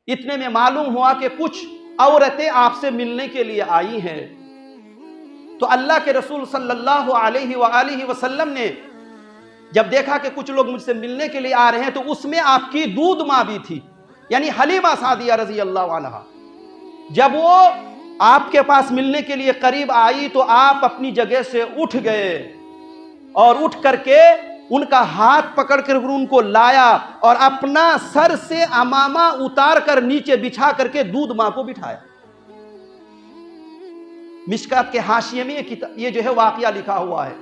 اتنے میں معلوم ہوا کہ کچھ عورتیں آپ سے ملنے کے لیے آئی ہیں۔ تو اللہ کے رسول صلی اللہ علیہ وآلہ وسلم نے جب دیکھا کہ کچھ لوگ مجھ سے ملنے کے لیے آ رہے ہیں تو اس میں آپ کی دودھ ماں بھی تھی، یعنی حلیمہ سعدیہ رضی اللہ عنہا۔ جب وہ آپ کے پاس ملنے کے لیے قریب آئی تو آپ اپنی جگہ سے اٹھ گئے اور اٹھ کر کے ان کا ہاتھ پکڑ کر ان کو لایا اور اپنا سر سے عمامہ اتار کر نیچے بچھا کر کے دودھ ماں کو بٹھایا۔ مشکات کے حاشیے میں یہ جو ہے واقعہ لکھا ہوا ہے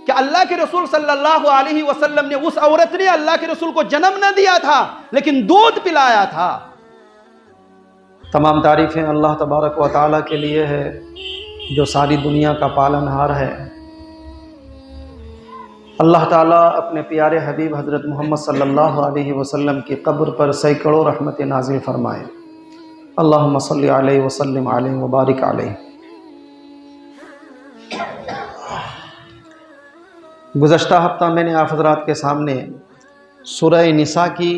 کہ اللہ کے رسول صلی اللہ علیہ وسلم نے اس عورت نے اللہ کے رسول کو جنم نہ دیا تھا لیکن دودھ پلایا تھا۔ تمام تعریفیں اللہ تبارک و تعالیٰ کے لیے ہے جو ساری دنیا کا پالنہار ہے۔ اللہ تعالیٰ اپنے پیارے حبیب حضرت محمد صلی اللہ علیہ وسلم کی قبر پر سینکڑوں رحمت نازل فرمائے۔ اللہم صلی علیہ وسلم علیہ وبارک علیہ۔ گزشتہ ہفتہ میں نے آپ حضرات کے سامنے سورہ نساء کی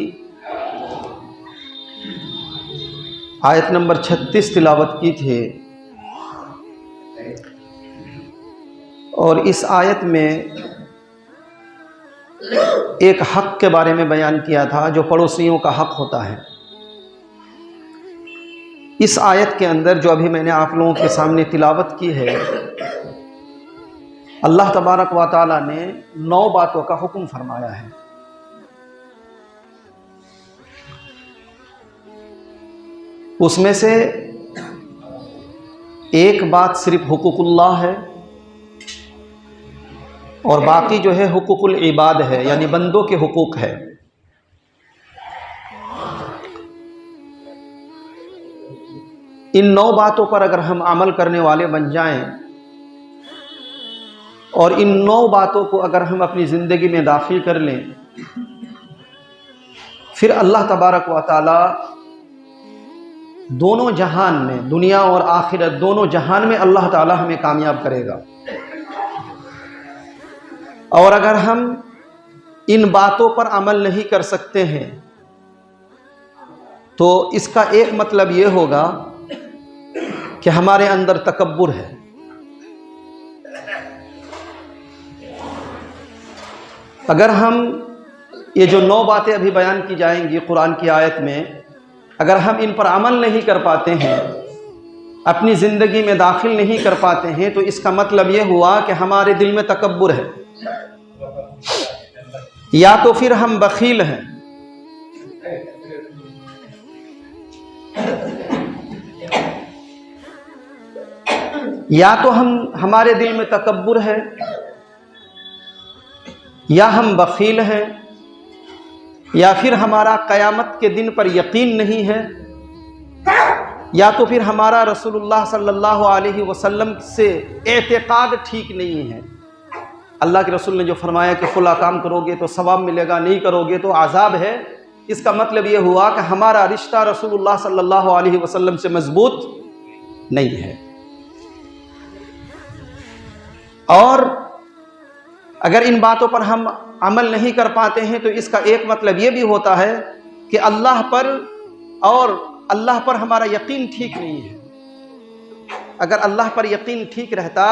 آیت نمبر 36 تلاوت کی تھی، اور اس آیت میں ایک حق کے بارے میں بیان کیا تھا جو پڑوسیوں کا حق ہوتا ہے۔ اس آیت کے اندر جو ابھی میں نے آپ لوگوں کے سامنے تلاوت کی ہے، اللہ تبارک و تعالیٰ نے 9 باتوں کا حکم فرمایا ہے۔ اس میں سے ایک بات صرف حقوق اللہ ہے اور باقی جو ہے حقوق العباد ہے، یعنی بندوں کے حقوق ہے۔ ان 9 باتوں پر اگر ہم عمل کرنے والے بن جائیں اور ان 9 باتوں کو اگر ہم اپنی زندگی میں داخل کر لیں، پھر اللہ تبارک و تعالی دونوں جہان میں، دنیا اور آخرت دونوں جہان میں اللہ تعالی ہمیں کامیاب کرے گا۔ اور اگر ہم ان باتوں پر عمل نہیں کر سکتے ہیں تو اس کا ایک مطلب یہ ہوگا کہ ہمارے اندر تکبر ہے۔ اگر ہم یہ جو 9 باتیں ابھی بیان کی جائیں گی قرآن کی آیت میں، اگر ہم ان پر عمل نہیں کر پاتے ہیں، اپنی زندگی میں داخل نہیں کر پاتے ہیں، تو اس کا مطلب یہ ہوا کہ ہمارے دل میں تکبر ہے، یا تو پھر ہم بخیل ہیں، یا تو ہمارے دل میں تکبر ہے، یا ہم بخیل ہیں، یا پھر ہمارا قیامت کے دن پر یقین نہیں ہے، یا تو پھر ہمارا رسول اللہ صلی اللہ علیہ وسلم سے اعتقاد ٹھیک نہیں ہے۔ اللہ کے رسول نے جو فرمایا کہ فلاں کام کرو گے تو ثواب ملے گا، نہیں کرو گے تو عذاب ہے، اس کا مطلب یہ ہوا کہ ہمارا رشتہ رسول اللہ صلی اللہ علیہ وسلم سے مضبوط نہیں ہے۔ اور اگر ان باتوں پر ہم عمل نہیں کر پاتے ہیں تو اس کا ایک مطلب یہ بھی ہوتا ہے کہ اللہ پر ہمارا یقین ٹھیک نہیں ہے۔ اگر اللہ پر یقین ٹھیک رہتا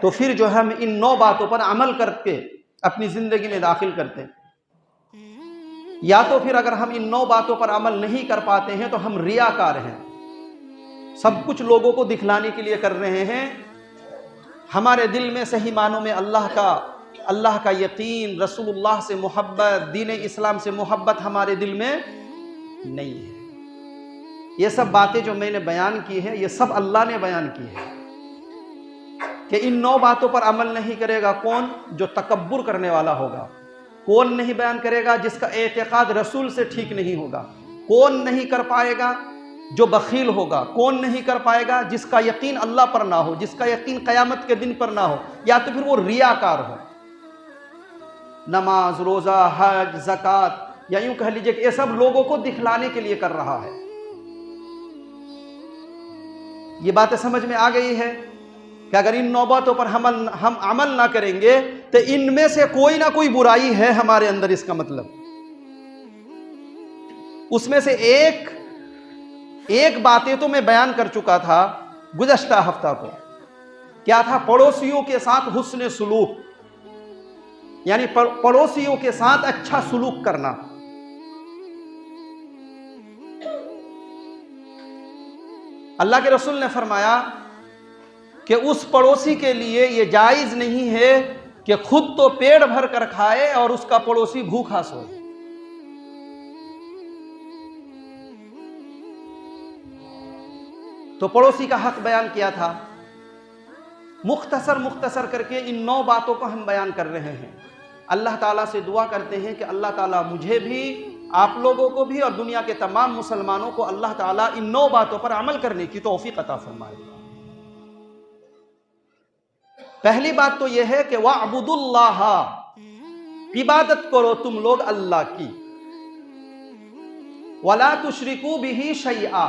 تو پھر جو ہم ان 9 باتوں پر عمل کر کے اپنی زندگی میں داخل کرتے، یا تو پھر اگر ہم ان 9 باتوں پر عمل نہیں کر پاتے ہیں تو ہم ریاکار ہیں، سب کچھ لوگوں کو دکھلانے کے لیے کر رہے ہیں، ہمارے دل میں صحیح معنوں میں اللہ کا یقین، رسول اللہ سے محبت، دین اسلام سے محبت ہمارے دل میں نہیں ہے۔ یہ سب باتیں جو میں نے بیان کی ہیں یہ سب اللہ نے بیان کی ہے کہ ان 9 باتوں پر عمل نہیں کرے گا کون؟ جو تکبر کرنے والا ہوگا۔ کون نہیں بیان کرے گا؟ جس کا اعتقاد رسول سے ٹھیک نہیں ہوگا۔ کون نہیں کر پائے گا؟ جو بخیل ہوگا۔ کون نہیں کر پائے گا؟ جس کا یقین اللہ پر نہ ہو، جس کا یقین قیامت کے دن پر نہ ہو، یا تو پھر وہ ریاکار ہو۔ نماز، روزہ، حج، زکوٰۃ، یا یوں کہہ لیجئے کہ یہ سب لوگوں کو دکھلانے کے لیے کر رہا ہے۔ یہ باتیں سمجھ میں آ گئی ہے کہ اگر ان 9 باتوں پر ہم عمل نہ کریں گے تو ان میں سے کوئی نہ کوئی برائی ہے ہمارے اندر، اس کا مطلب اس میں سے ایک ایک باتیں تو میں بیان کر چکا تھا گزشتہ ہفتہ کو، کیا تھا؟ پڑوسیوں کے ساتھ حسن سلوک، یعنی پڑوسیوں کے ساتھ اچھا سلوک کرنا۔ اللہ کے رسول نے فرمایا کہ اس پڑوسی کے لیے یہ جائز نہیں ہے کہ خود تو پیٹ بھر کر کھائے اور اس کا پڑوسی بھوکا سوئے۔ تو پڑوسی کا حق بیان کیا تھا، مختصر کر کے ان 9 باتوں کو ہم بیان کر رہے ہیں۔ اللہ تعالیٰ سے دعا کرتے ہیں کہ اللہ تعالیٰ مجھے بھی، آپ لوگوں کو بھی، اور دنیا کے تمام مسلمانوں کو اللہ تعالیٰ ان 9 باتوں پر عمل کرنے کی توفیق عطا فرمائے۔ پہلی بات تو یہ ہے کہ وَاعْبُدُوا اللَّهَ، عبادت کرو تم لوگ اللہ کی، وَلَا تُشْرِكُوا بِهِ شَيْئًا،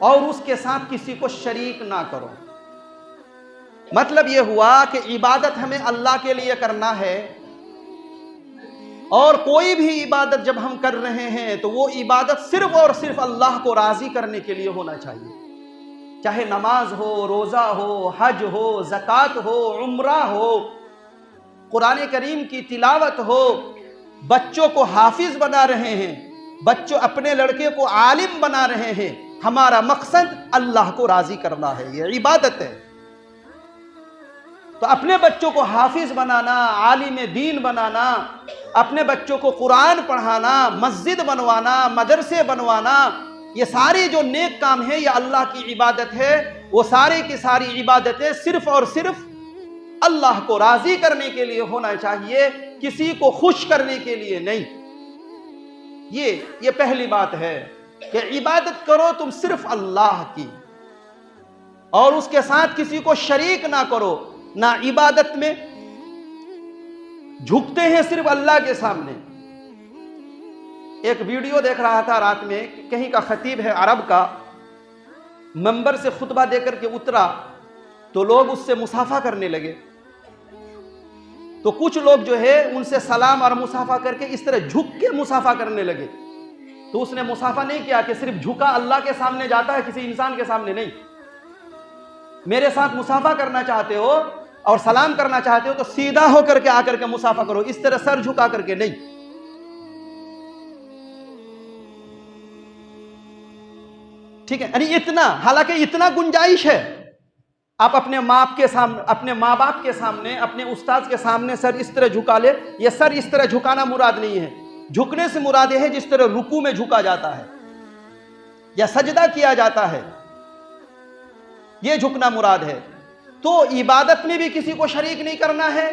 اور اس کے ساتھ کسی کو شریک نہ کرو۔ مطلب یہ ہوا کہ عبادت ہمیں اللہ کے لیے کرنا ہے، اور کوئی بھی عبادت جب ہم کر رہے ہیں تو وہ عبادت صرف اور صرف اللہ کو راضی کرنے کے لیے ہونا چاہیے، چاہے نماز ہو، روزہ ہو، حج ہو، زکوٰۃ ہو، عمرہ ہو، قرآن کریم کی تلاوت ہو، بچوں کو حافظ بنا رہے ہیں، بچوں اپنے لڑکے کو عالم بنا رہے ہیں، ہمارا مقصد اللہ کو راضی کرنا ہے، یہ عبادت ہے۔ تو اپنے بچوں کو حافظ بنانا، عالم دین بنانا، اپنے بچوں کو قرآن پڑھانا، مسجد بنوانا، مدرسے بنوانا، یہ ساری جو نیک کام ہے یہ اللہ کی عبادت ہے۔ وہ سارے کی ساری عبادتیں صرف اور صرف اللہ کو راضی کرنے کے لیے ہونا چاہیے، کسی کو خوش کرنے کے لیے نہیں۔ یہ پہلی بات ہے کہ عبادت کرو تم صرف اللہ کی، اور اس کے ساتھ کسی کو شریک نہ کرو۔ نہ عبادت میں جھکتے ہیں صرف اللہ کے سامنے۔ ایک ویڈیو دیکھ رہا تھا رات میں، کہیں کا خطیب ہے عرب کا، منبر سے خطبہ دے کر کے اترا تو لوگ اس سے مصافحہ کرنے لگے، تو کچھ لوگ جو ہے ان سے سلام اور مصافحہ کر کے اس طرح جھک کے مصافحہ کرنے لگے۔ تو اس نے مصافحہ نہیں کیا کہ صرف جھکا اللہ کے سامنے جاتا ہے، کسی انسان کے سامنے نہیں۔ میرے ساتھ مصافحہ کرنا چاہتے ہو اور سلام کرنا چاہتے ہو تو سیدھا ہو کر کے آ کر کے مصافحہ کرو، اس طرح سر جھکا کر کے نہیں۔ ٹھیک ہے، یعنی اتنا، حالانکہ اتنا گنجائش ہے، آپ اپنے ماں باپ کے سامنے، اپنے استاد کے سامنے سر اس طرح جھکا لے۔ یہ سر اس طرح جھکانا مراد نہیں ہے، جھکنے سے مراد ہے جس طرح رکوع میں جھکا جاتا ہے یا سجدہ کیا جاتا ہے، یہ جھکنا مراد ہے۔ تو عبادت میں بھی کسی کو شریک نہیں کرنا ہے،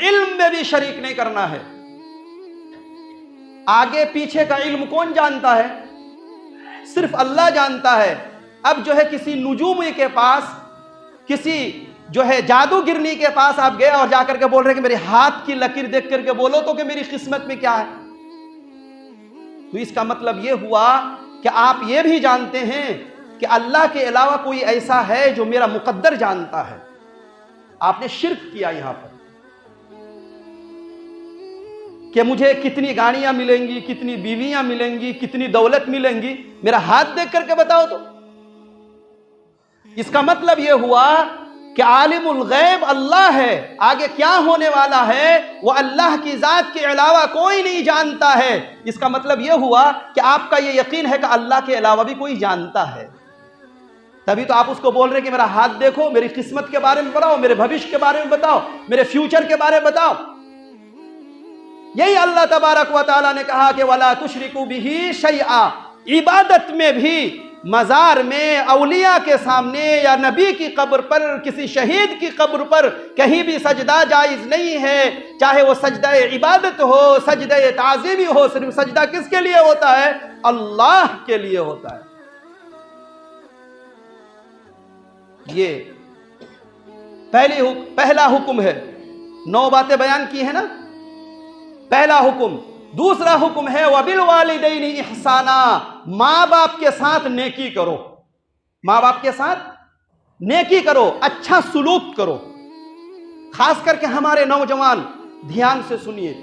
علم میں بھی شریک نہیں کرنا ہے۔ آگے پیچھے کا علم کون جانتا ہے؟ صرف اللہ جانتا ہے۔ اب جو ہے کسی نجومی کے پاس، کسی جو ہے جادوگرنی کے پاس آپ گئے اور جا کر کے بول رہے کہ میرے ہاتھ کی لکیر دیکھ کر کے بولو تو کہ میری قسمت میں کیا ہے، تو اس کا مطلب یہ ہوا کہ آپ یہ بھی جانتے ہیں کہ اللہ کے علاوہ کوئی ایسا ہے جو میرا مقدر جانتا ہے۔ آپ نے شرک کیا یہاں پر کہ مجھے کتنی گاڑیاں ملیں گی، کتنی بیویاں ملیں گی، کتنی دولت ملیں گی، میرا ہاتھ دیکھ کر کے بتاؤ تو۔ اس کا مطلب یہ ہوا کہ عالم الغیب اللہ ہے، آگے کیا ہونے والا ہے وہ اللہ کی ذات کے علاوہ کوئی نہیں جانتا ہے۔ اس کا مطلب یہ ہوا کہ آپ کا یہ یقین ہے کہ اللہ کے علاوہ بھی کوئی جانتا ہے، تبھی تو آپ اس کو بول رہے کہ میرا ہاتھ دیکھو، میری قسمت کے بارے میں بتاؤ، میرے بھوش کے بارے میں بتاؤ، میرے فیوچر کے بارے میں بتاؤ۔ یہی اللہ تبارک و تعالیٰ نے کہا کہ وَلَا تُشْرِكُوا بِهِ شَيْئًا، عبادت میں بھی مزار میں، اولیاء کے سامنے یا نبی کی قبر پر، کسی شہید کی قبر پر کہیں بھی سجدہ جائز نہیں ہے، چاہے وہ سجدہ عبادت ہو، سجدہ تعظیمی ہو۔ صرف سجدہ کس کے لیے ہوتا ہے؟ اللہ کے لیے ہوتا ہے۔ یہ پہلا حکم ہے۔ 9 باتیں بیان کی ہیں نا، پہلا حکم۔ دوسرا حکم ہے وَبِالْوَالِدَيْنِ إِحْسَانًا، ماں باپ کے ساتھ نیکی کرو، ماں باپ کے ساتھ نیکی کرو، اچھا سلوک کرو۔ خاص کر کے ہمارے نوجوان دھیان سے سنیے،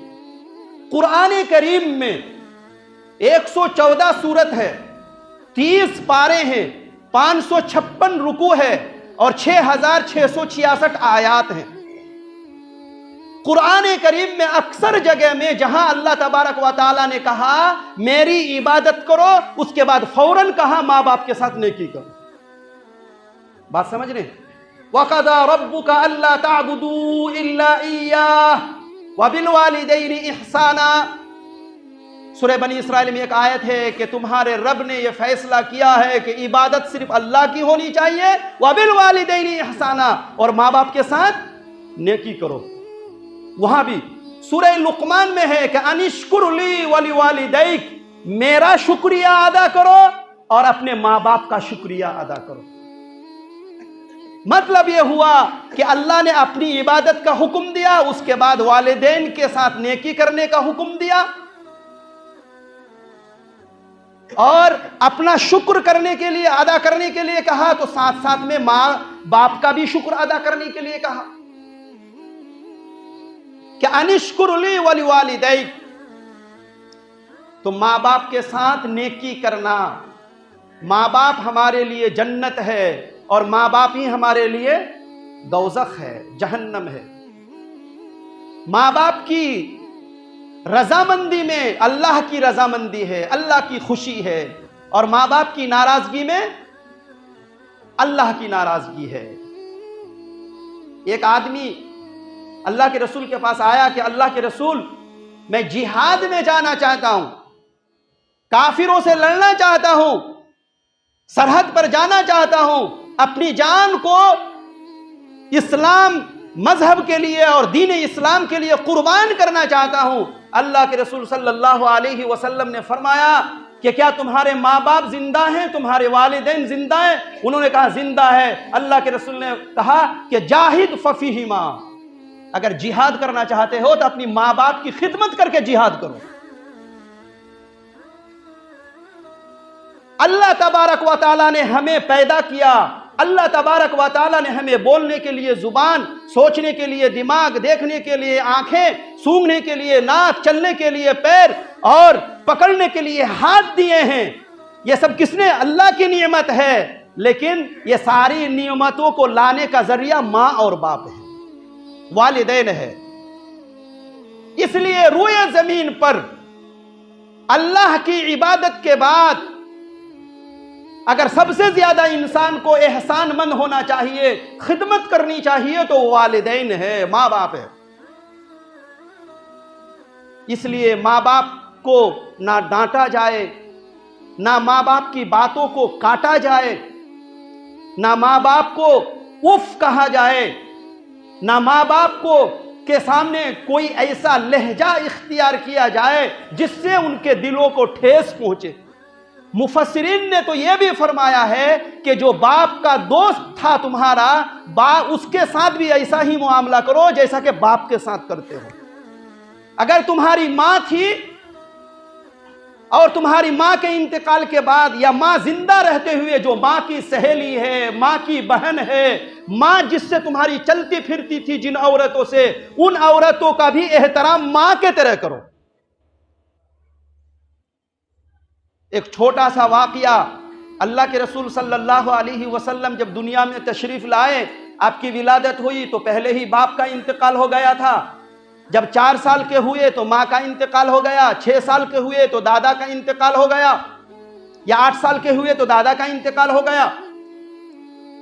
قرآن کریم میں 114 سورت ہے، 30 پارے ہیں، 556 رکوع ہے اور 6666 آیات ہیں۔ قرآن کریم میں اکثر جگہ میں جہاں اللہ تبارک و تعالیٰ نے کہا میری عبادت کرو، اس کے بعد فوراً کہا ماں باپ کے ساتھ نیکی کرو۔ بات سمجھ رہے ہیں؟ وَقَضَى رَبُّكَ أَلَّا تَعْبُدُوا إِلَّا إِيَّاهُ وَبِالْوَالِدَيْنِ إِحْسَانًا۔ سورہ بنی اسرائیل میں ایک آیت ہے کہ تمہارے رب نے یہ فیصلہ کیا ہے کہ عبادت صرف اللہ کی ہونی چاہیے، وَبِالْوَالِدَيْنِ إِحْسَانًا، اور ماں باپ کے ساتھ نیکی کرو۔ وہاں بھی سورہ لقمان میں ہے کہ انشکر لی وَلِوَالِدَيْکَ، میرا شکریہ ادا کرو اور اپنے ماں باپ کا شکریہ ادا کرو۔ مطلب یہ ہوا کہ اللہ نے اپنی عبادت کا حکم دیا، اس کے بعد والدین کے ساتھ نیکی کرنے کا حکم دیا، اور اپنا شکر کرنے کے لیے ادا کرنے کے لیے کہا، تو ساتھ ساتھ میں ماں باپ کا بھی شکر ادا کرنے کے لیے کہا کہ انشکر لی وَلِوَالِدَيْکَ، تو ماں باپ کے ساتھ نیکی کرنا۔ ماں باپ ہمارے لیے جنت ہے اور ماں باپ ہی ہمارے لیے دوزخ ہے، جہنم ہے۔ ماں باپ کی رضامندی میں اللہ کی رضامندی ہے، اللہ کی خوشی ہے، اور ماں باپ کی ناراضگی میں اللہ کی ناراضگی ہے۔ ایک آدمی اللہ کے رسول کے پاس آیا کہ اللہ کے رسول، میں جہاد میں جانا چاہتا ہوں، کافروں سے لڑنا چاہتا ہوں، سرحد پر جانا چاہتا ہوں، اپنی جان کو اسلام مذہب کے لیے اور دین اسلام کے لیے قربان کرنا چاہتا ہوں۔ اللہ کے رسول صلی اللہ علیہ وسلم نے فرمایا کہ کیا تمہارے ماں باپ زندہ ہیں، تمہارے والدین زندہ ہیں؟ انہوں نے کہا زندہ ہے۔ اللہ کے رسول نے کہا کہ جاہد ففیہما، اگر جہاد کرنا چاہتے ہو تو اپنی ماں باپ کی خدمت کر کے جہاد کرو۔ اللہ تبارک و تعالیٰ نے ہمیں پیدا کیا، اللہ تبارک و تعالیٰ نے ہمیں بولنے کے لیے زبان، سوچنے کے لیے دماغ، دیکھنے کے لیے آنکھیں، سونگھنے کے لیے ناک، چلنے کے لیے پیر اور پکڑنے کے لیے ہاتھ دیے ہیں۔ یہ سب کس نے؟ اللہ کی نعمت ہے، لیکن یہ ساری نعمتوں کو لانے کا ذریعہ ماں اور باپ ہے، والدین ہے۔ اس لیے روئے زمین پر اللہ کی عبادت کے بعد اگر سب سے زیادہ انسان کو احسان مند ہونا چاہیے، خدمت کرنی چاہیے، تو والدین ہے، ماں باپ ہے۔ اس لیے ماں باپ کو نہ ڈانٹا جائے، نہ ماں باپ کی باتوں کو کاٹا جائے، نہ ماں باپ کو اف کہا جائے، نہ ماں باپ کو کے سامنے کوئی ایسا لہجہ اختیار کیا جائے جس سے ان کے دلوں کو ٹھیس پہنچے۔ مفسرین نے تو یہ بھی فرمایا ہے کہ جو باپ کا دوست تھا تمہارا، اس کے ساتھ بھی ایسا ہی معاملہ کرو جیسا کہ باپ کے ساتھ کرتے ہو۔ اگر تمہاری ماں تھی اور تمہاری ماں کے انتقال کے بعد یا ماں زندہ رہتے ہوئے جو ماں کی سہیلی ہے، ماں کی بہن ہے، ماں جس سے تمہاری چلتی پھرتی تھی جن عورتوں سے، ان عورتوں کا بھی احترام ماں کے طرح کرو۔ ایک چھوٹا سا واقعہ، اللہ کے رسول صلی اللہ علیہ وسلم جب دنیا میں تشریف لائے، آپ کی ولادت ہوئی تو پہلے ہی باپ کا انتقال ہو گیا تھا۔ جب 4 سال کے ہوئے تو ماں کا انتقال ہو گیا، 6 سال کے ہوئے تو دادا کا انتقال ہو گیا، یا 8 سال کے ہوئے تو دادا کا انتقال ہو گیا۔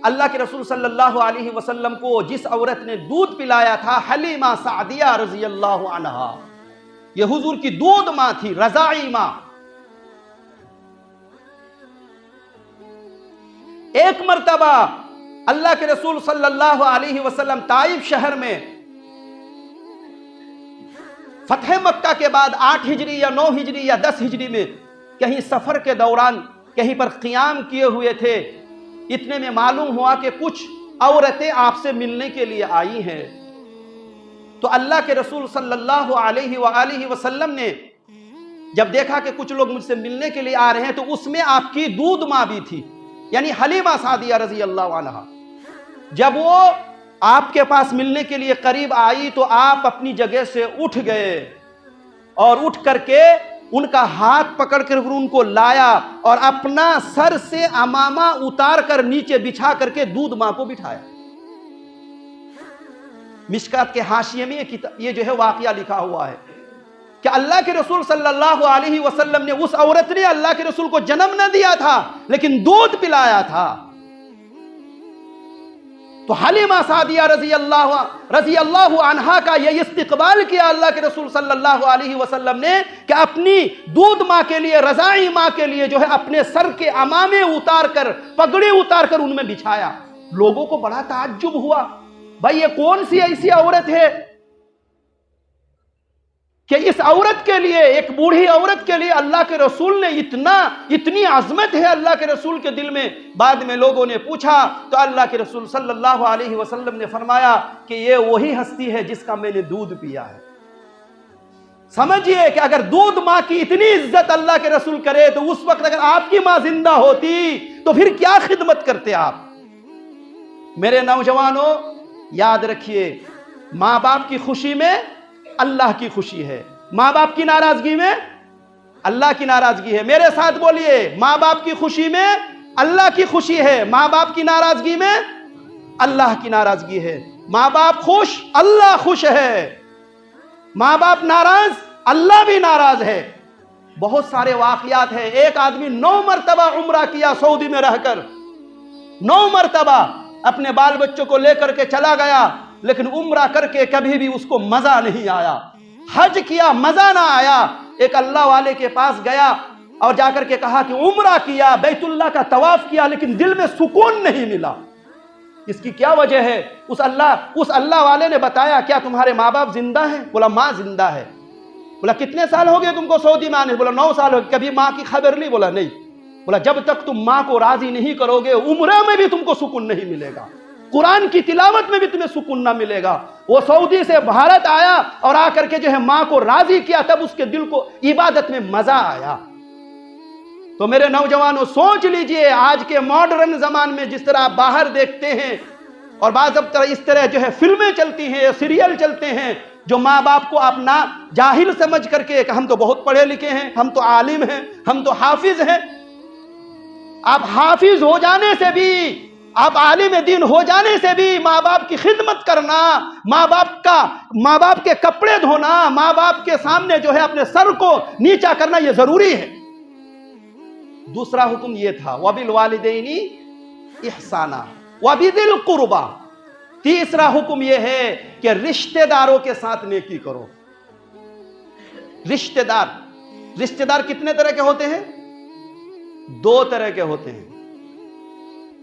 اللہ کے رسول صلی اللہ علیہ وسلم کو جس عورت نے دودھ پلایا تھا، حلیمہ سعدیہ رضی اللہ عنہا، یہ حضور کی دودھ ماں تھی، رضاعی ماں۔ ایک مرتبہ اللہ کے رسول صلی اللہ علیہ وسلم طائف شہر میں فتح مکہ کے بعد 8 ہجری یا 9 ہجری یا 10 ہجری میں کہیں سفر کے دوران کہیں پر قیام کیے ہوئے تھے۔ اتنے میں معلوم ہوا کہ کچھ عورتیں آپ سے ملنے کے لیے آئی ہیں۔ تو اللہ کے رسول صلی اللہ علیہ وآلہ وسلم نے جب دیکھا کہ کچھ لوگ مجھ سے ملنے کے لیے آ رہے ہیں، تو اس میں آپ کی دودھ ماں بھی تھی، یعنی حلیمہ سعدیہ رضی اللہ عنہا۔ جب وہ آپ کے پاس ملنے کے لیے قریب آئی تو آپ اپنی جگہ سے اٹھ گئے اور اٹھ کر کے ان کا ہاتھ پکڑ کر ان کو لایا اور اپنا سر سے امامہ اتار کر نیچے بچھا کر کے دودھ ماں کو بٹھایا۔ مشکات کے حاشیے میں یہ جو ہے واقعہ لکھا ہوا ہے کہ اللہ کے رسول صلی اللہ علیہ وسلم نے، اس عورت نے اللہ کے رسول کو جنم نہ دیا تھا لیکن دودھ پلایا تھا۔ تو حلیمہ سعدیہ رضی اللہ عنہا کا یہ استقبال کیا اللہ کے رسول صلی اللہ علیہ وسلم نے کہ اپنی دودھ ماں کے لیے، رضاعی ماں کے لیے جو ہے اپنے سر کے امامے اتار کر، پگڑی اتار کر ان میں بچھایا۔ لوگوں کو بڑا تعجب ہوا، بھائی یہ کون سی ایسی عورت ہے کہ اس عورت کے لیے، ایک بوڑھی عورت کے لیے اللہ کے رسول نے اتنی عظمت ہے اللہ کے رسول کے دل میں۔ بعد میں لوگوں نے پوچھا تو اللہ کے رسول صلی اللہ علیہ وسلم نے فرمایا کہ یہ وہی ہستی ہے جس کا میں نے دودھ پیا ہے۔ سمجھئے کہ اگر دودھ ماں کی اتنی عزت اللہ کے رسول کرے تو اس وقت اگر آپ کی ماں زندہ ہوتی تو پھر کیا خدمت کرتے آپ۔ میرے نوجوانوں یاد رکھیے، ماں باپ کی خوشی میں اللہ کی خوشی ہے، ماں باپ کی ناراضگی میں اللہ کی ناراضگی ہے۔ میرے ساتھ بولیے، ماں باپ کی خوشی میں اللہ کی خوشی ہے، ماں باپ کی ناراضگی میں اللہ کی ناراضگی ہے۔ ماں باپ خوش، اللہ خوش ہے، ماں باپ ناراض، اللہ بھی ناراض ہے۔ بہت سارے واقعات ہیں۔ ایک آدمی 9 مرتبہ عمرہ کیا سعودی میں رہ کر، 9 مرتبہ اپنے بال بچوں کو لے کر کے چلا گیا، لیکن عمرہ کر کے کبھی بھی اس کو مزہ نہیں آیا۔ حج کیا، مزہ نہ آیا۔ ایک اللہ والے کے پاس گیا اور جا کر کے کہا کہ عمرہ کیا، بیت اللہ کا طواف کیا، لیکن دل میں سکون نہیں ملا۔ اس کی کیا وجہ ہے؟ اس اللہ والے نے بتایا، کیا تمہارے ماں باپ زندہ ہیں؟ بولا ماں زندہ ہے۔ بولا کتنے سال ہو گئے تم کو سعودی میں آنے؟ بولا 9 سال ہو گئے۔ کبھی ماں کی خبر لی؟ بولا نہیں۔ بولا جب تک تم ماں کو راضی نہیں کرو گے، عمرہ میں بھی تم کو سکون نہیں ملے گا، قرآن کی تلاوت میں بھی تمہیں سکون نہ ملے گا۔ وہ سعودی سے بھارت آیا اور آ کر کے جو ہے ماں کو راضی کیا، تب اس کے دل کو عبادت میں مزہ آیا۔ تو میرے نوجوانوں سوچ لیجئے، آج کے ماڈرن زمان میں جس طرح آپ باہر دیکھتے ہیں اور بعض اب اس طرح جو ہے فلمیں چلتی ہیں، سیریل چلتے ہیں، جو ماں باپ کو اپنا جاہل سمجھ کر کے کہ ہم تو بہت پڑھے لکھے ہیں، ہم تو عالم ہیں، ہم تو حافظ ہیں۔ آپ حافظ ہو جانے سے بھی، آپ عالم دین ہو جانے سے بھی ماں باپ کی خدمت کرنا، ماں باپ کے کپڑے دھونا، ماں باپ کے سامنے جو ہے اپنے سر کو نیچا کرنا، یہ ضروری ہے۔ دوسرا حکم یہ تھا وَبِالْوَالِدَيْنِ إِحْسَانًا وَبِذِي الْقُرْبَى۔ تیسرا حکم یہ ہے کہ رشتہ داروں کے ساتھ نیکی کرو۔ رشتہ دار کتنے طرح کے ہوتے ہیں؟ 2 طرح کے ہوتے ہیں۔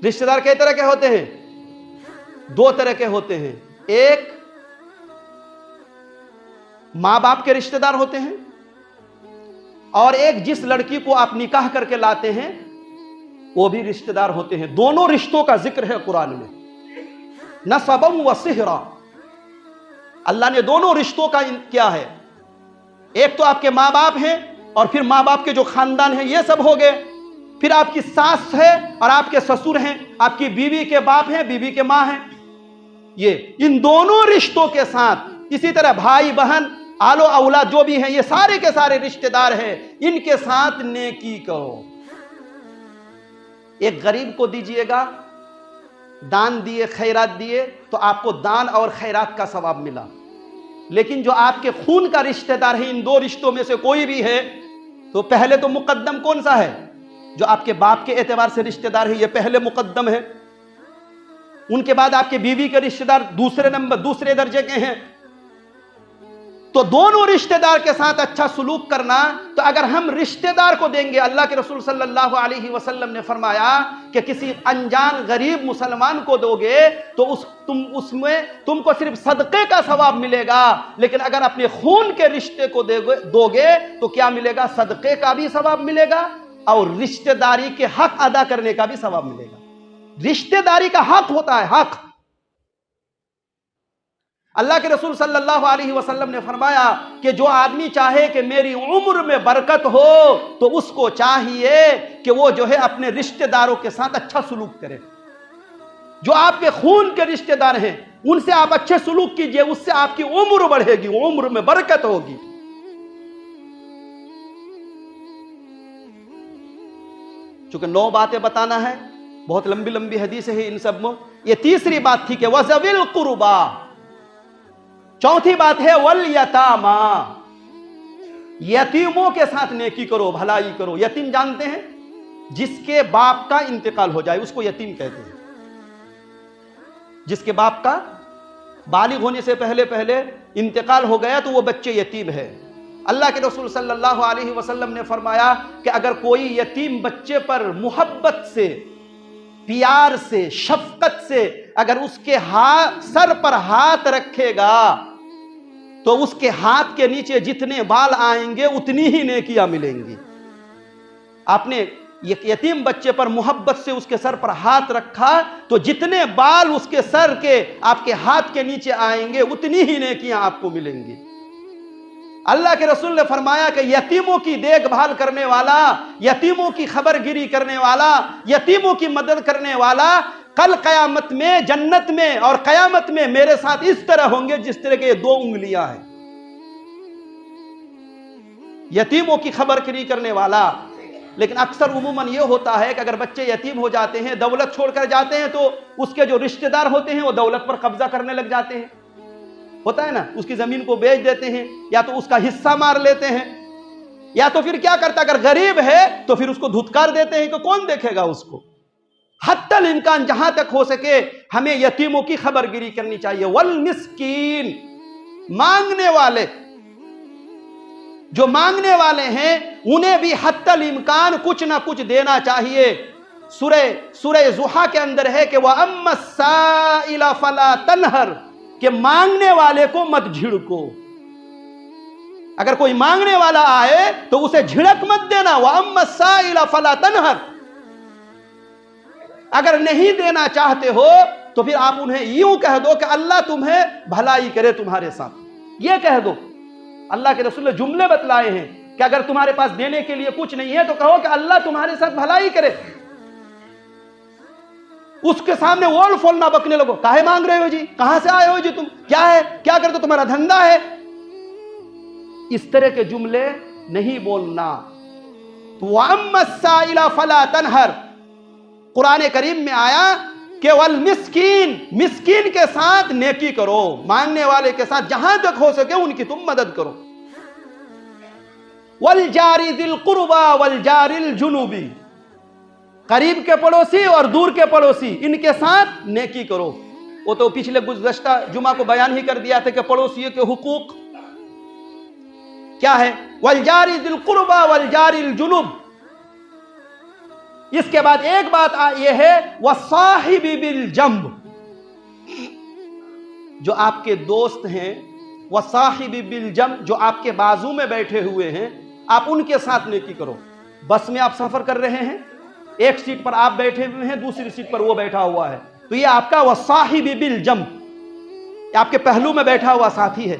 رشتہ دار کئی طرح کے ہوتے ہیں؟ 2 طرح کے ہوتے ہیں۔ ایک ماں باپ کے رشتہ دار ہوتے ہیں، اور ایک جس لڑکی کو آپ نکاح کر کے لاتے ہیں وہ بھی رشتہ دار ہوتے ہیں۔ دونوں رشتوں کا ذکر ہے قرآن میں، نسبا و صہرا۔ اللہ نے دونوں رشتوں کا کیا ہے۔ ایک تو آپ کے ماں باپ ہیں، اور پھر ماں باپ کے جو خاندان ہیں یہ سب ہو گئے، پھر آپ کی ساس ہے اور آپ کے سسر ہیں، آپ کی بیوی کے باپ ہیں، بیوی کے ماں ہیں۔ یہ ان دونوں رشتوں کے ساتھ، اسی طرح بھائی بہن، آل و اولاد جو بھی ہیں، یہ سارے کے سارے رشتہ دار ہیں، ان کے ساتھ نیکی کرو۔ ایک غریب کو دیجئے گا، دان دیے، خیرات دیے، تو آپ کو دان اور خیرات کا ثواب ملا۔ لیکن جو آپ کے خون کا رشتہ دار ہے، ان 2 رشتوں میں سے کوئی بھی ہے، تو پہلے تو مقدم کون سا ہے؟ جو آپ کے باپ کے اعتبار سے رشتہ دار ہے، یہ پہلے مقدم ہے۔ ان کے بعد آپ کے بیوی کے رشتہ دار دوسرے درجے کے ہیں۔ تو دونوں رشتہ دار کے ساتھ اچھا سلوک کرنا۔ تو اگر ہم رشتہ دار کو دیں گے، اللہ کے رسول صلی اللہ علیہ وسلم نے فرمایا کہ کسی انجان غریب مسلمان کو دو گے تو اس میں تم کو صرف صدقے کا ثواب ملے گا، لیکن اگر اپنے خون کے رشتے کو دو گے تو کیا ملے گا؟ صدقے کا بھی ثواب ملے گا اور رشتہ داری کے حق ادا کرنے کا بھی ثواب ملے گا۔ رشتہ داری کا حق ہوتا ہے، حق۔ اللہ کے رسول صلی اللہ علیہ وسلم نے فرمایا کہ جو آدمی چاہے کہ میری عمر میں برکت ہو تو اس کو چاہیے کہ وہ جو ہے اپنے رشتہ داروں کے ساتھ اچھا سلوک کرے۔ جو آپ کے خون کے رشتہ دار ہیں ان سے آپ اچھے سلوک کیجئے، اس سے آپ کی عمر بڑھے گی، عمر میں برکت ہوگی۔ چونکہ 9 باتیں بتانا ہے، بہت لمبی لمبی حدیث ہے ان سب میں، یہ تیسری بات تھی کہ وَذَوِي الْقُرْبَى، چوتھی بات ہے وَالْيَتَامَى، یتیموں کے ساتھ نیکی کرو، بھلائی کرو۔ یتیم جانتے ہیں؟ جس کے باپ کا انتقال ہو جائے اس کو یتیم کہتے ہیں۔ جس کے باپ کا بالغ ہونے سے پہلے انتقال ہو گیا تو وہ بچے یتیم ہے۔ اللہ کے رسول صلی اللہ علیہ وسلم نے فرمایا کہ اگر کوئی یتیم بچے پر محبت سے، پیار سے، شفقت سے اگر اس کے سر پر ہاتھ رکھے گا تو اس کے ہاتھ کے نیچے جتنے بال آئیں گے اتنی ہی نیکیاں ملیں گی۔ آپ نے یتیم بچے پر محبت سے اس کے سر پر ہاتھ رکھا تو جتنے بال اس کے سر کے آپ کے ہاتھ کے نیچے آئیں گے اتنی ہی نیکیاں آپ کو ملیں گی۔ اللہ کے رسول نے فرمایا کہ یتیموں کی دیکھ بھال کرنے والا، یتیموں کی خبر گیری کرنے والا، یتیموں کی مدد کرنے والا کل قیامت میں جنت میں اور قیامت میں میرے ساتھ اس طرح ہوں گے جس طرح کے یہ 2 انگلیاں ہیں۔ یتیموں کی خبر گیری کرنے والا۔ لیکن اکثر عموماً یہ ہوتا ہے کہ اگر بچے یتیم ہو جاتے ہیں، دولت چھوڑ کر جاتے ہیں تو اس کے جو رشتہ دار ہوتے ہیں وہ دولت پر قبضہ کرنے لگ جاتے ہیں، ہوتا ہے نا، اس کی زمین کو بیچ دیتے ہیں یا تو اس کا حصہ مار لیتے ہیں، یا تو پھر کیا کرتا، اگر غریب ہے تو پھر اس کو دھتکار دیتے ہیں کہ کون دیکھے گا اس کو۔ حتی الامکان جہاں تک ہو سکے ہمیں یتیموں کی خبر گیری کرنی چاہیے۔ والمسکین، مانگنے والے، جو مانگنے والے ہیں انہیں بھی حتی الامکان کچھ نہ کچھ دینا چاہیے۔ سورہ ضحیٰ کے اندر ہے کہ وَأَمَّا السَّائِلَ فَلَا تَنْهَرْ، کہ مانگنے والے کو مت جھڑکو۔ اگر کوئی مانگنے والا آئے تو اسے جھڑک مت دینا۔ وَأَمَّا السَّائِلَ فَلَا تَنْهَرْ، اگر نہیں دینا چاہتے ہو تو پھر آپ انہیں یوں کہہ دو کہ اللہ تمہیں بھلائی کرے تمہارے ساتھ، یہ کہہ دو۔ اللہ کے رسول نے جملے بتلائے ہیں کہ اگر تمہارے پاس دینے کے لیے کچھ نہیں ہے تو کہو کہ اللہ تمہارے ساتھ بھلائی کرے۔ اس کے سامنے وول فول نہ بکنے لگو، کاہے مانگ رہے ہو جی، کہاں سے آئے ہو جی، تم کیا ہے، کیا کرتے تمہارا دھندا ہے، اس طرح کے جملے نہیں بولنا۔ وَأَمَّا السَّائِلَ فَلَا تَنْهَرْ، قرآن کریم میں آیا کہ والمسکین، مسکین کے ساتھ نیکی کرو، مانگنے والے کے ساتھ جہاں تک ہو سکے ان کی تم مدد کرو۔ والجار ذی القربى والجار الجنوبی، قریب کے پڑوسی اور دور کے پڑوسی ان کے ساتھ نیکی کرو۔ وہ تو پچھلے گزشتہ جمعہ کو بیان ہی کر دیا تھا کہ پڑوسی کے حقوق کیا ہے۔ والجار ذی القربى والجار الجنوب، اس کے بعد ایک بات یہ ہے وَالصَّاحِبِ بِالْجَنْبِ، جو آپ کے دوست ہیں، وَالصَّاحِبِ بِالْجَنْبِ، جو آپ کے بازو میں بیٹھے ہوئے ہیں آپ ان کے ساتھ نیکی کرو۔ بس میں آپ سفر کر رہے ہیں، ایک سیٹ پر آپ بیٹھے ہوئے ہیں، دوسری سیٹ پر وہ بیٹھا ہوا ہے، تو یہ آپ کا وَالصَّاحِبِ بِالْجَنْبِ، آپ کے پہلو میں بیٹھا ہوا ساتھی ہے۔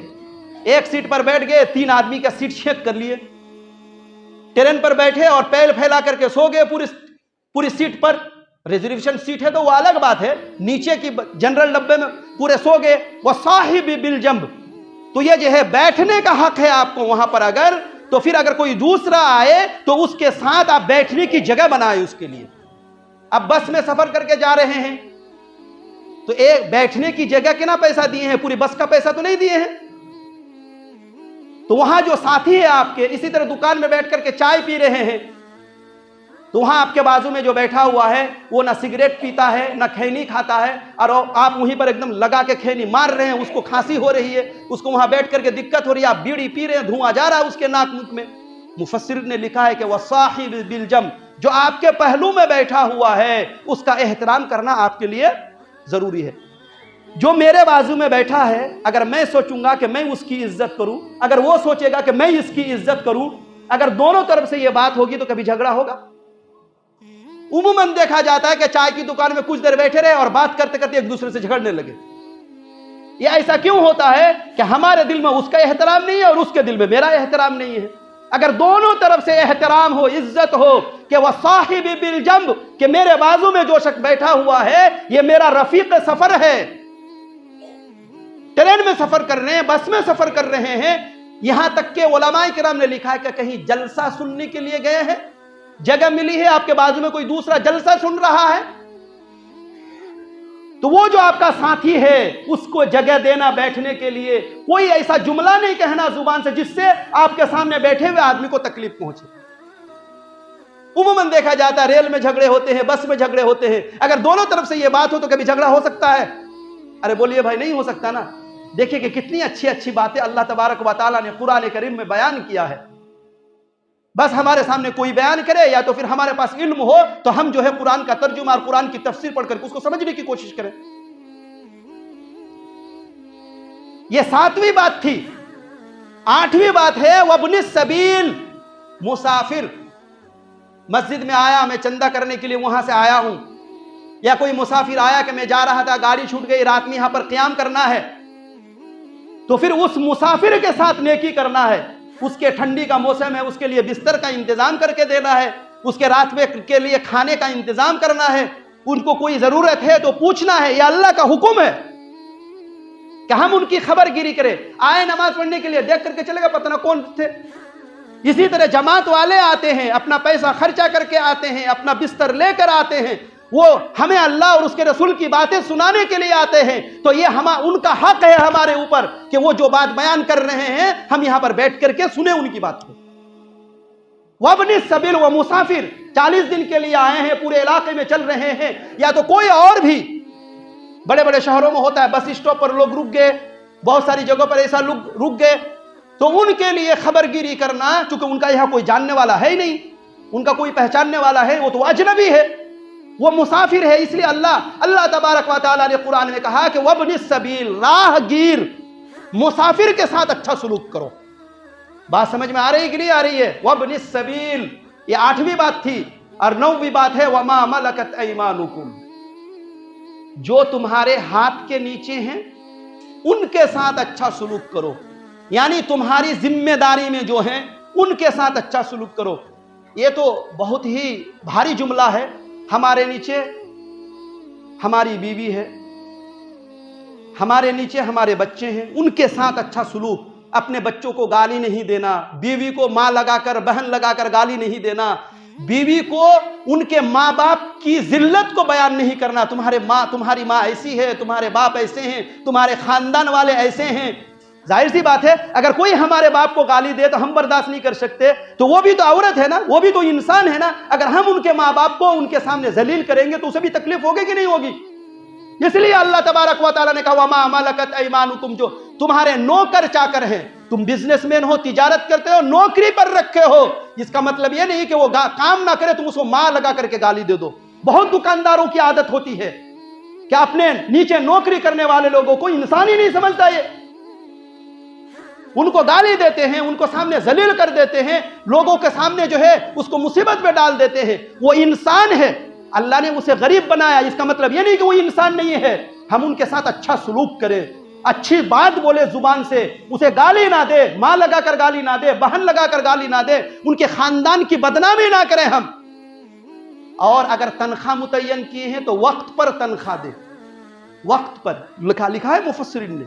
ایک سیٹ پر بیٹھ گئے، 3 آدمی کا سیٹ چیک کر لیے، ٹرین پر بیٹھے اور پیر پھیلا کر کے سو گئے پوری سیٹ پر۔ ریزرویشن سیٹ ہے تو وہ الگ بات ہے، نیچے کی جنرل ڈبے میں پورے سو گئے۔ وَالصَّاحِبِ بِالْجَنْبِ، تو یہ جو ہے بیٹھنے کا حق ہے آپ کو وہاں پر، اگر تو پھر اگر کوئی دوسرا آئے تو اس کے ساتھ آپ بیٹھنے کی جگہ بنائے اس کے لیے۔ اب بس میں سفر کر کے جا رہے ہیں تو ایک بیٹھنے کی جگہ کے نا پیسہ دیے ہیں، پوری بس کا پیسہ تو نہیں دیے ہیں، تو وہاں جو ساتھی ہے آپ کے، اسی طرح دکان میں بیٹھ کر کے چائے پی رہے ہیں تو وہاں آپ کے بازو میں جو بیٹھا ہوا ہے وہ نہ سگریٹ پیتا ہے نہ کھینی کھاتا ہے، اور آپ وہیں پر ایک دم لگا کے کھینی مار رہے ہیں، اس کو کھانسی ہو رہی ہے، اس کو وہاں بیٹھ کر کے دقت ہو رہی ہے، آپ بیڑی پی رہے ہیں، دھواں جا رہا ہے اس کے ناک منہ میں۔ مفسر نے لکھا ہے کہ وَالصَّاحِبِ بِالْجَنْبِ، جو آپ کے پہلو میں بیٹھا ہوا ہے اس کا احترام کرنا آپ کے لیے ضروری ہے۔ جو میرے بازو میں بیٹھا ہے اگر میں سوچوں گا کہ میں اس کی عزت کروں، اگر وہ سوچے گا کہ میں اس کی عزت کروں، اگر دونوں طرف سے یہ بات ہوگی تو کبھی جھگڑا ہوگا؟ عموماً دیکھا جاتا ہے کہ چائے کی دکان میں کچھ دیر بیٹھے رہے اور بات کرتے کرتے ایک دوسرے سے جھگڑنے لگے۔ یہ ایسا کیوں ہوتا ہے کہ ہمارے دل میں اس کا احترام نہیں ہے اور اس کے دل میں میرا احترام نہیں ہے۔ اگر دونوں طرف سے احترام ہو، عزت ہو کہ وَالصَّاحِبِ بِالْجَنْبِ، کہ میرے بازو میں جو شخص بیٹھا ہوا ہے یہ میرا رفیق سفر ہے، ٹرین میں سفر کر رہے ہیں، بس میں سفر کر رہے ہیں، یہاں تک کہ علماء کرام نے لکھا ہے کہ کہیں جلسہ سننے کے لیے گئے ہیں جگہ ملی ہے، آپ کے بازو میں کوئی دوسرا جلسہ سن رہا ہے، تو وہ جو آپ کا ساتھی ہے اس کو جگہ دینا بیٹھنے کے لیے، کوئی ایسا جملہ نہیں کہنا زبان سے جس سے آپ کے سامنے بیٹھے ہوئے آدمی کو تکلیف پہنچے۔ عموماً دیکھا جاتا ہے ریل میں جھگڑے ہوتے ہیں، بس میں جھگڑے ہوتے ہیں، اگر دونوں طرف سے یہ بات ہو تو کبھی جھگڑا ہو سکتا ہے؟ ارے بولیے بھائی، نہیں ہو سکتا نا۔ دیکھیں کہ کتنی اچھی اچھی باتیں اللہ تبارک و تعالیٰ نے قرآن کریم میں بیان کیا ہے۔ بس ہمارے سامنے کوئی بیان کرے یا تو پھر ہمارے پاس علم ہو تو ہم جو ہے قرآن کا ترجمہ اور قرآن کی تفسیر پڑھ کر اس کو سمجھنے کی کوشش کریں۔ یہ 7ویں بات تھی۔ 8ویں بات ہے وابن السبیل، مسافر مسجد میں آیا، میں چندہ کرنے کے لیے وہاں سے آیا ہوں، یا کوئی مسافر آیا کہ میں جا رہا تھا، گاڑی چھوٹ گئی، رات میں یہاں پر قیام کرنا ہے، تو پھر اس مسافر کے ساتھ نیکی کرنا ہے۔ اس کے ٹھنڈی کا موسم ہے، اس کے لیے بستر کا انتظام کر کے دینا ہے، اس کے رات میں کے لیے کھانے کا انتظام کرنا ہے، ان کو کوئی ضرورت ہے تو پوچھنا ہے۔ یہ اللہ کا حکم ہے کہ ہم ان کی خبر گیری کریں۔ آئے نماز پڑھنے کے لیے، دیکھ کر کے چلے گا پتہ نہ کون تھے۔ اسی طرح جماعت والے آتے ہیں، اپنا پیسہ خرچہ کر کے آتے ہیں، اپنا بستر لے کر آتے ہیں، وہ ہمیں اللہ اور اس کے رسول کی باتیں سنانے کے لیے آتے ہیں، تو یہ ان کا حق ہے ہمارے اوپر کہ وہ جو بات بیان کر رہے ہیں ہم یہاں پر بیٹھ کر کے سنیں ان کی بات کو۔ وابن السبیل، وہ مسافر 40 دن کے لیے آئے ہیں، پورے علاقے میں چل رہے ہیں، یا تو کوئی اور بھی بڑے بڑے شہروں میں ہوتا ہے، بس اسٹاپ پر لوگ رک گئے، بہت ساری جگہوں پر ایسا لوگ رک گئے، تو ان کے لیے خبر گیری کرنا، چونکہ ان کا یہاں کوئی جاننے والا ہے ہی نہیں، ان کا کوئی پہچاننے والا ہے، وہ تو اجنبی ہے، وہ مسافر ہے، اس لیے اللہ تبارک و تعالیٰ نے قرآن میں کہا کہ وابن السبیل، راہ گیر، مسافر کے ساتھ اچھا سلوک کرو۔ بات سمجھ میں آ رہی کہ نہیں آ رہی ہے؟ وابن السبیل، یہ 8ویں بات تھی۔ اور 9ویں بات ہے وما ملکت ایمانکم، جو تمہارے ہاتھ کے نیچے ہیں ان کے ساتھ اچھا سلوک کرو، یعنی تمہاری ذمہ داری میں جو ہیں ان کے ساتھ اچھا سلوک کرو۔ یہ تو بہت ہی بھاری جملہ ہے۔ ہمارے نیچے ہماری بیوی ہے، ہمارے نیچے ہمارے بچے ہیں، ان کے ساتھ اچھا سلوک، اپنے بچوں کو گالی نہیں دینا، بیوی کو ماں لگا کر بہن لگا کر گالی نہیں دینا، بیوی کو ان کے ماں باپ کی ذلت کو بیان نہیں کرنا، تمہاری ماں ایسی ہے، تمہارے باپ ایسے ہیں، تمہارے خاندان والے ایسے ہیں۔ ظاہر سی بات ہے اگر کوئی ہمارے باپ کو گالی دے تو ہم برداشت نہیں کر سکتے، تو وہ بھی تو عورت ہے نا، وہ بھی تو انسان ہے نا۔ اگر ہم ان کے ماں باپ کو ان کے سامنے ذلیل کریں گے تو اسے بھی تکلیف ہوگی کہ نہیں ہوگی؟ اس لیے اللہ تبارک و تعالیٰ نے کہا وما ملکت ایمانکم، جو تمہارے نوکر چاکر ہیں، تم بزنس مین ہو، تجارت کرتے ہو، نوکری پر رکھے ہو، اس کا مطلب یہ نہیں کہ وہ کام نہ کرے تم اس کو ماں لگا کر کے گالی دے دو۔ بہت دکانداروں کی عادت ہوتی ہے کہ اپنے نیچے نوکری کرنے والے لوگوں کو انسان ہی نہیں سمجھتا، یہ ان کو گالی دیتے ہیں، ان کو سامنے ذلیل کر دیتے ہیں، لوگوں کے سامنے جو ہے اس کو مصیبت میں ڈال دیتے ہیں۔ وہ انسان ہے، اللہ نے اسے غریب بنایا، اس کا مطلب یہ نہیں کہ وہ انسان نہیں ہے۔ ہم ان کے ساتھ اچھا سلوک کریں، اچھی بات بولے زبان سے، اسے گالی نہ دے، ماں لگا کر گالی نہ دے، بہن لگا کر گالی نہ دے، ان کے خاندان کی بدنامی نہ کریں ہم۔ اور اگر تنخواہ متعین کیے ہیں تو وقت پر تنخواہ دے، وقت پر۔ لکھا ہے مفسرین نے،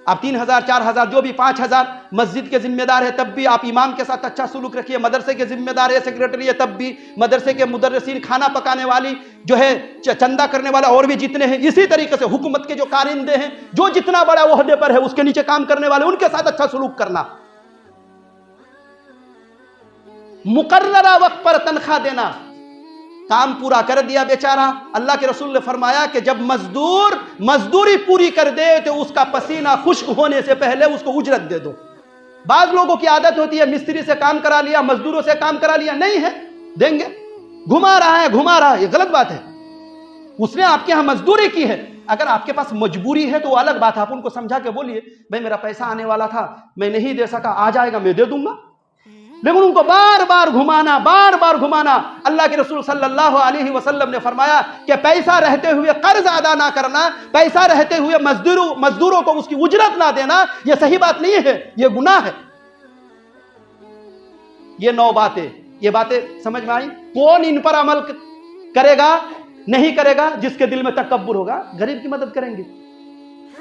آپ 3000 4000 جو بھی 5000 مسجد کے ذمہ دار ہے تب بھی آپ امام کے ساتھ اچھا سلوک رکھیے، مدرسے کے ذمہ دار ہے، سیکریٹری ہے تب بھی، مدرسے کے مدرسین، کھانا پکانے والی جو ہے، چندہ کرنے والا اور بھی جتنے ہیں، اسی طریقے سے حکومت کے جو کارندے ہیں، جو جتنا بڑا عہدے پر ہے اس کے نیچے کام کرنے والے، ان کے ساتھ اچھا سلوک کرنا، مقررہ وقت پر تنخواہ دینا۔ کام پورا کر دیا بیچارہ، اللہ کے رسول نے فرمایا کہ جب مزدوری پوری کر دے تو اس کا پسینہ خشک ہونے سے پہلے اس کو اجرت دے دو۔ بعض لوگوں کی عادت ہوتی ہے مستری سے کام کرا لیا، مزدوروں سے کام کرا لیا، نہیں ہے دیں گے، گھما رہا ہے، یہ غلط بات ہے۔ اس نے آپ کے ہاں مزدوری کی ہے، اگر آپ کے پاس مجبوری ہے تو وہ الگ بات ہے، آپ ان کو سمجھا کے بولیے بھائی میرا پیسہ آنے والا تھا، میں نہیں دے سکا، آ جائے گا میں دے دوں گا، لیکن ان کو بار بار گھمانا۔ اللہ کے رسول صلی اللہ علیہ وسلم نے فرمایا کہ پیسہ رہتے ہوئے قرض ادا نہ کرنا، پیسہ رہتے ہوئے مزدوروں کو اس کی اجرت نہ دینا، یہ صحیح بات نہیں ہے، یہ گناہ ہے۔ یہ 9 باتیں، یہ باتیں سمجھ میں آئی؟ کون ان پر عمل کرے گا؟ نہیں کرے گا جس کے دل میں تکبر ہوگا۔ غریب کی مدد کریں گے،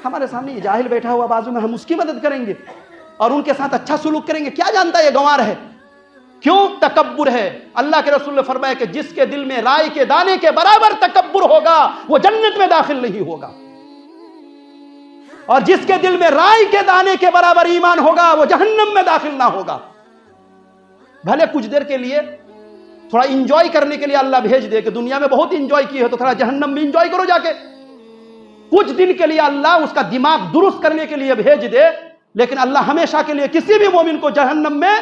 ہمارے سامنے یہ جاہل بیٹھا ہوا بازو میں، ہم اس کی مدد کریں گے اور ان کے ساتھ اچھا سلوک کریں گے، کیا جانتا ہے یہ گنوار ہے، کیوں؟ تکبر ہے۔ اللہ کے رسول نے فرمایا کہ جس کے دل میں رائی کے دانے کے برابر تکبر ہوگا وہ جنت میں داخل نہیں ہوگا، اور جس کے دل میں رائی کے دانے کے برابر ایمان ہوگا وہ جہنم میں داخل نہ ہوگا۔ بھلے کچھ دیر کے لیے تھوڑا انجوائے کرنے کے لیے اللہ بھیج دے کہ دنیا میں بہت انجوائے کی ہے تو تھوڑا جہنم میں انجوائے کرو جا کے، کچھ دن کے لیے اللہ اس کا دماغ درست کرنے کے لیے بھیج دے، لیکن اللہ ہمیشہ کے لیے کسی بھی مومن کو جہنم میں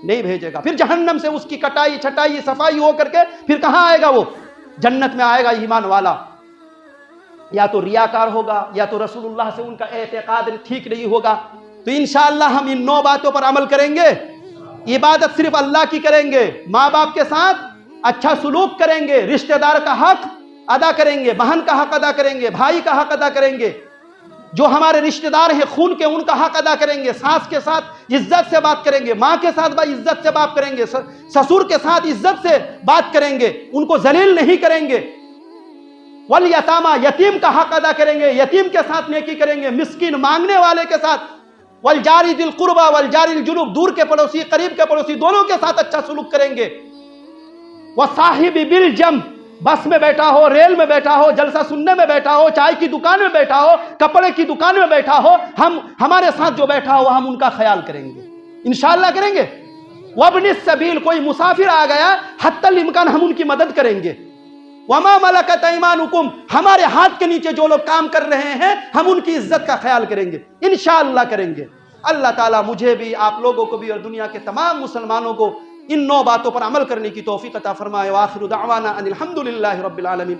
نہیں بھیجے گا۔ پھر جہنم سے اس کی کٹائی چھٹائی صفائی ہو کر کے پھر کہاں آئے گا؟ وہ جنت میں آئے گا ایمان والا۔ یا تو ریاکار ہوگا، یا تو رسول اللہ سے ان کا اعتقاد ٹھیک نہیں ہوگا۔ تو انشاءاللہ ہم ان 9 باتوں پر عمل کریں گے۔ عبادت صرف اللہ کی کریں گے، ماں باپ کے ساتھ اچھا سلوک کریں گے، رشتہ دار کا حق ادا کریں گے، بہن کا حق ادا کریں گے، بھائی کا حق ادا کریں گے، جو ہمارے رشتہ دار ہیں خون کے ان کا حق ادا کریں گے، ساس کے ساتھ عزت سے بات کریں گے، ماں کے ساتھ عزت سے بات کریں گے، سسر کے ساتھ عزت سے بات کریں گے، ان کو ذلیل نہیں کریں گے۔ والیتاما، یتیم کا حق ادا کریں گے، یتیم کے ساتھ نیکی کریں گے، مسکین مانگنے والے کے ساتھ، والجاری ذی القربی والجاری الجنب، دور کے پڑوسی قریب کے پڑوسی دونوں کے ساتھ اچھا سلوک کریں گے۔ وصاحب بالجنب، بس میں بیٹھا ہو، ریل میں بیٹھا ہو، جلسہ سننے میں بیٹھا ہو، چائے کی دکان میں بیٹھا ہو، کپڑے کی دکان میں بیٹھا ہو، ہمارے ساتھ جو بیٹھا ہو ہم ان کا خیال کریں گے، انشاءاللہ کریں گے۔ وابن السبیل، کوئی مسافر آ گیا حتی الامکان ہم ان کی مدد کریں گے۔ وما ملکت ایمانکم، ہمارے ہاتھ کے نیچے جو لوگ کام کر رہے ہیں ہم ان کی عزت کا خیال کریں گے، انشاءاللہ کریں گے۔ اللہ تعالیٰ مجھے بھی، آپ لوگوں کو بھی، اور دنیا کے تمام مسلمانوں کو ان 9 باتوں پر عمل کرنے کی توفیق عطا فرمائے۔ وآخر دعوانا ان الحمدللہ رب العالمین۔